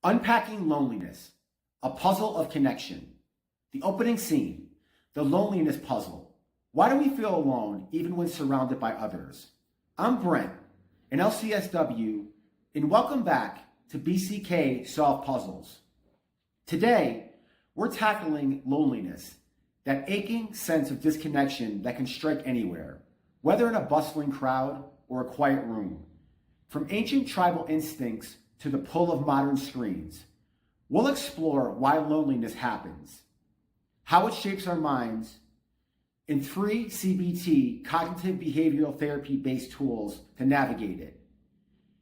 Unpacking loneliness, a puzzle of connection. The opening scene, the loneliness puzzle. Why do we feel alone even when surrounded by others? I'm Brent, an LCSW, and welcome back to BCK Solve Puzzles. Today, we're tackling loneliness, that aching sense of disconnection that can strike anywhere, whether in a bustling crowd or a quiet room. From ancient tribal instincts to the pull of modern screens, we'll explore why loneliness happens, how it shapes our minds, and 3 CBT, cognitive behavioral therapy-based tools to navigate it.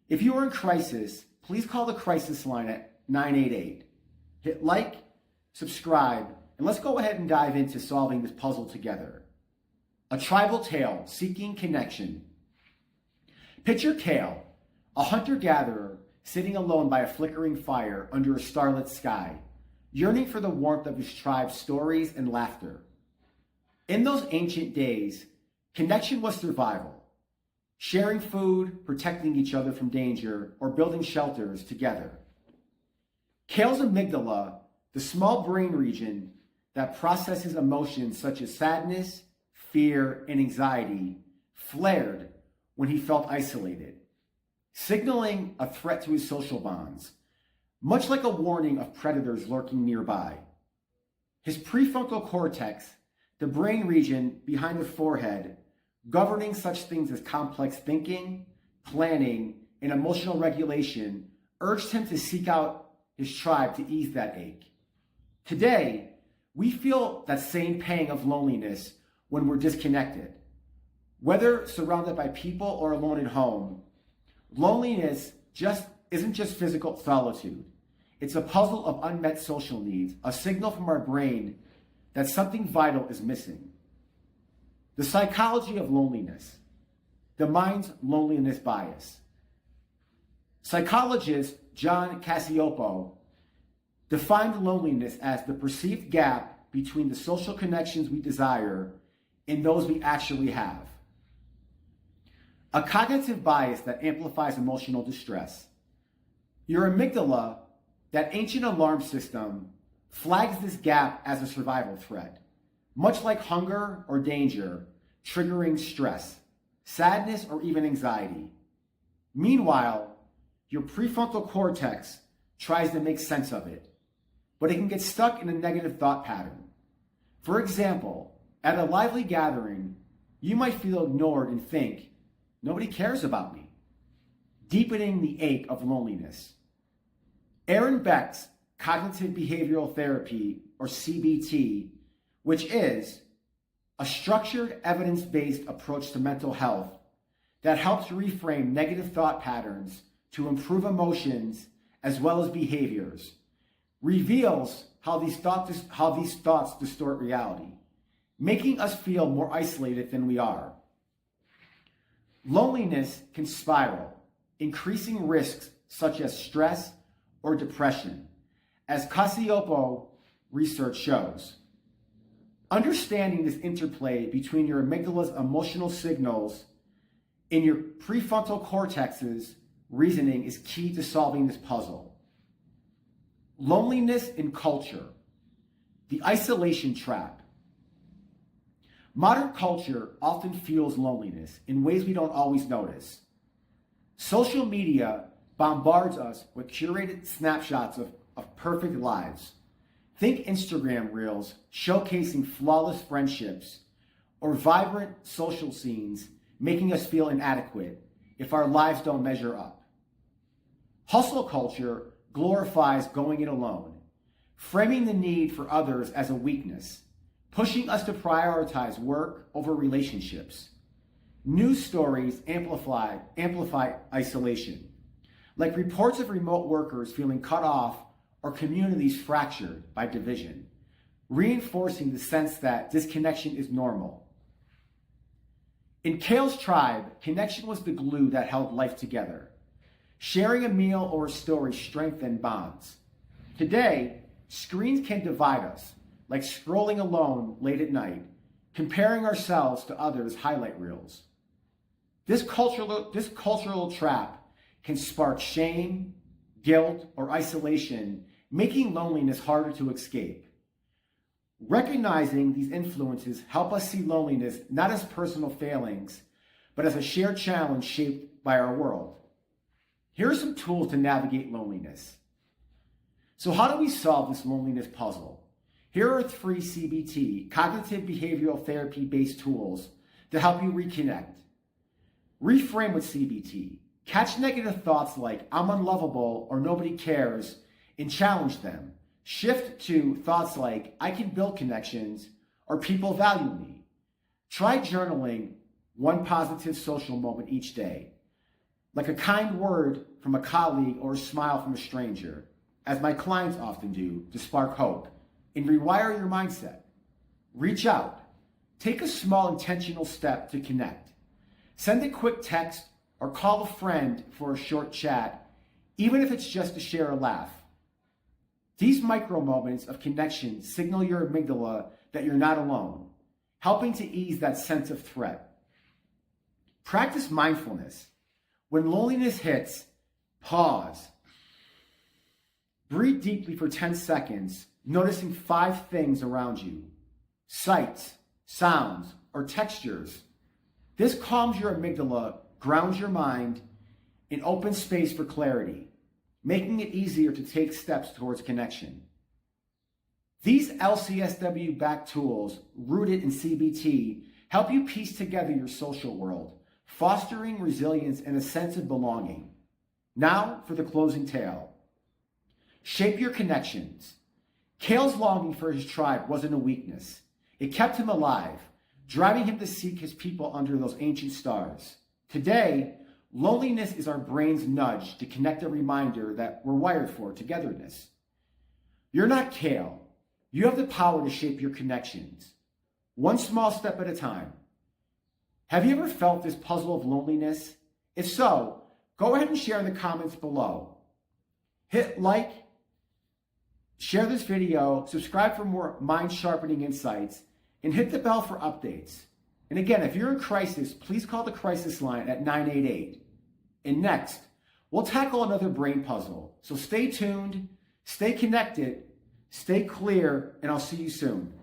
If you are in crisis, please call the Crisis Line at 988. Hit like, subscribe, and let's go ahead and dive into solving this puzzle together. A tribal tale seeking connection. Picture Kale, a hunter-gatherer sitting alone by a flickering fire under a starlit sky, yearning for the warmth of his tribe's stories and laughter. In those ancient days, connection was survival, sharing food, protecting each other from danger, or building shelters together. Kale's amygdala, the small brain region that processes emotions such as sadness, fear, and anxiety, flared when he felt isolated, signaling a threat to his social bonds, much like a warning of predators lurking nearby. His prefrontal cortex, the brain region behind the forehead, governing such things as complex thinking, planning, and emotional regulation, urged him to seek out his tribe to ease that ache. Today, we feel that same pang of loneliness when we're disconnected. Whether surrounded by people or alone at home, loneliness isn't just physical solitude. It's a puzzle of unmet social needs, a signal from our brain that something vital is missing. The psychology of loneliness, the mind's loneliness bias. Psychologist John Cacioppo defined loneliness as the perceived gap between the social connections we desire and those we actually have. A cognitive bias that amplifies emotional distress. Your amygdala, that ancient alarm system, flags this gap as a survival threat, much like hunger or danger, triggering stress, sadness, or even anxiety. Meanwhile, your prefrontal cortex tries to make sense of it, but it can get stuck in a negative thought pattern. For example, at a lively gathering, you might feel ignored and think, "Nobody cares about me," deepening the ache of loneliness. Aaron Beck's cognitive behavioral therapy, or CBT, which is a structured, evidence-based approach to mental health that helps reframe negative thought patterns to improve emotions as well as behaviors, reveals how these thoughts distort reality, making us feel more isolated than we are. Loneliness can spiral, increasing risks such as stress or depression, as Cacioppo research shows. Understanding this interplay between your amygdala's emotional signals and your prefrontal cortex's reasoning is key to solving this puzzle. Loneliness in culture, the isolation trap. Modern culture often fuels loneliness in ways we don't always notice. Social media bombards us with curated snapshots of perfect lives. Think Instagram reels showcasing flawless friendships or vibrant social scenes making us feel inadequate if our lives don't measure up. Hustle culture glorifies going it alone, framing the need for others as a weakness, pushing us to prioritize work over relationships. News stories amplify isolation, like reports of remote workers feeling cut off or communities fractured by division, reinforcing the sense that disconnection is normal. In Kale's tribe, connection was the glue that held life together. Sharing a meal or a story strengthened bonds. Today, screens can divide us, like scrolling alone late at night, comparing ourselves to others' highlight reels. This cultural trap can spark shame, guilt, or isolation, making loneliness harder to escape. Recognizing these influences help us see loneliness not as personal failings, but as a shared challenge shaped by our world. Here are some tools to navigate loneliness. So how do we solve this loneliness puzzle? Here are 3 CBT, cognitive behavioral therapy-based tools to help you reconnect. Reframe with CBT. Catch negative thoughts like, I'm unlovable or nobody cares, and challenge them. Shift to thoughts like, I can build connections or people value me. Try journaling one positive social moment each day, like a kind word from a colleague or a smile from a stranger, as my clients often do, to spark hope and rewire your mindset. Reach out. Take a small intentional step to connect. Send a quick text or call a friend for a short chat, even if it's just to share a laugh. These micro moments of connection signal your amygdala that you're not alone, helping to ease that sense of threat. Practice mindfulness. When loneliness hits, pause. Breathe deeply for 10 seconds, noticing 5 things around you: sights, sounds, or textures. This calms your amygdala, grounds your mind, and opens space for clarity, making it easier to take steps towards connection. These LCSW-backed tools, rooted in CBT, help you piece together your social world, fostering resilience and a sense of belonging. Now for the closing tale. Shape your connections. Kale's longing for his tribe wasn't a weakness. It kept him alive, driving him to seek his people under those ancient stars. Today, loneliness is our brain's nudge to connect, a reminder that we're wired for togetherness. You're not Kale. You have the power to shape your connections, one small step at a time. Have you ever felt this puzzle of loneliness? If so, go ahead and share in the comments below. Hit like, share this video, subscribe for more mind-sharpening insights, and hit the bell for updates. And again, if you're in crisis, please call the Crisis Line at 988. And next, we'll tackle another brain puzzle. So stay tuned, stay connected, stay clear, and I'll see you soon.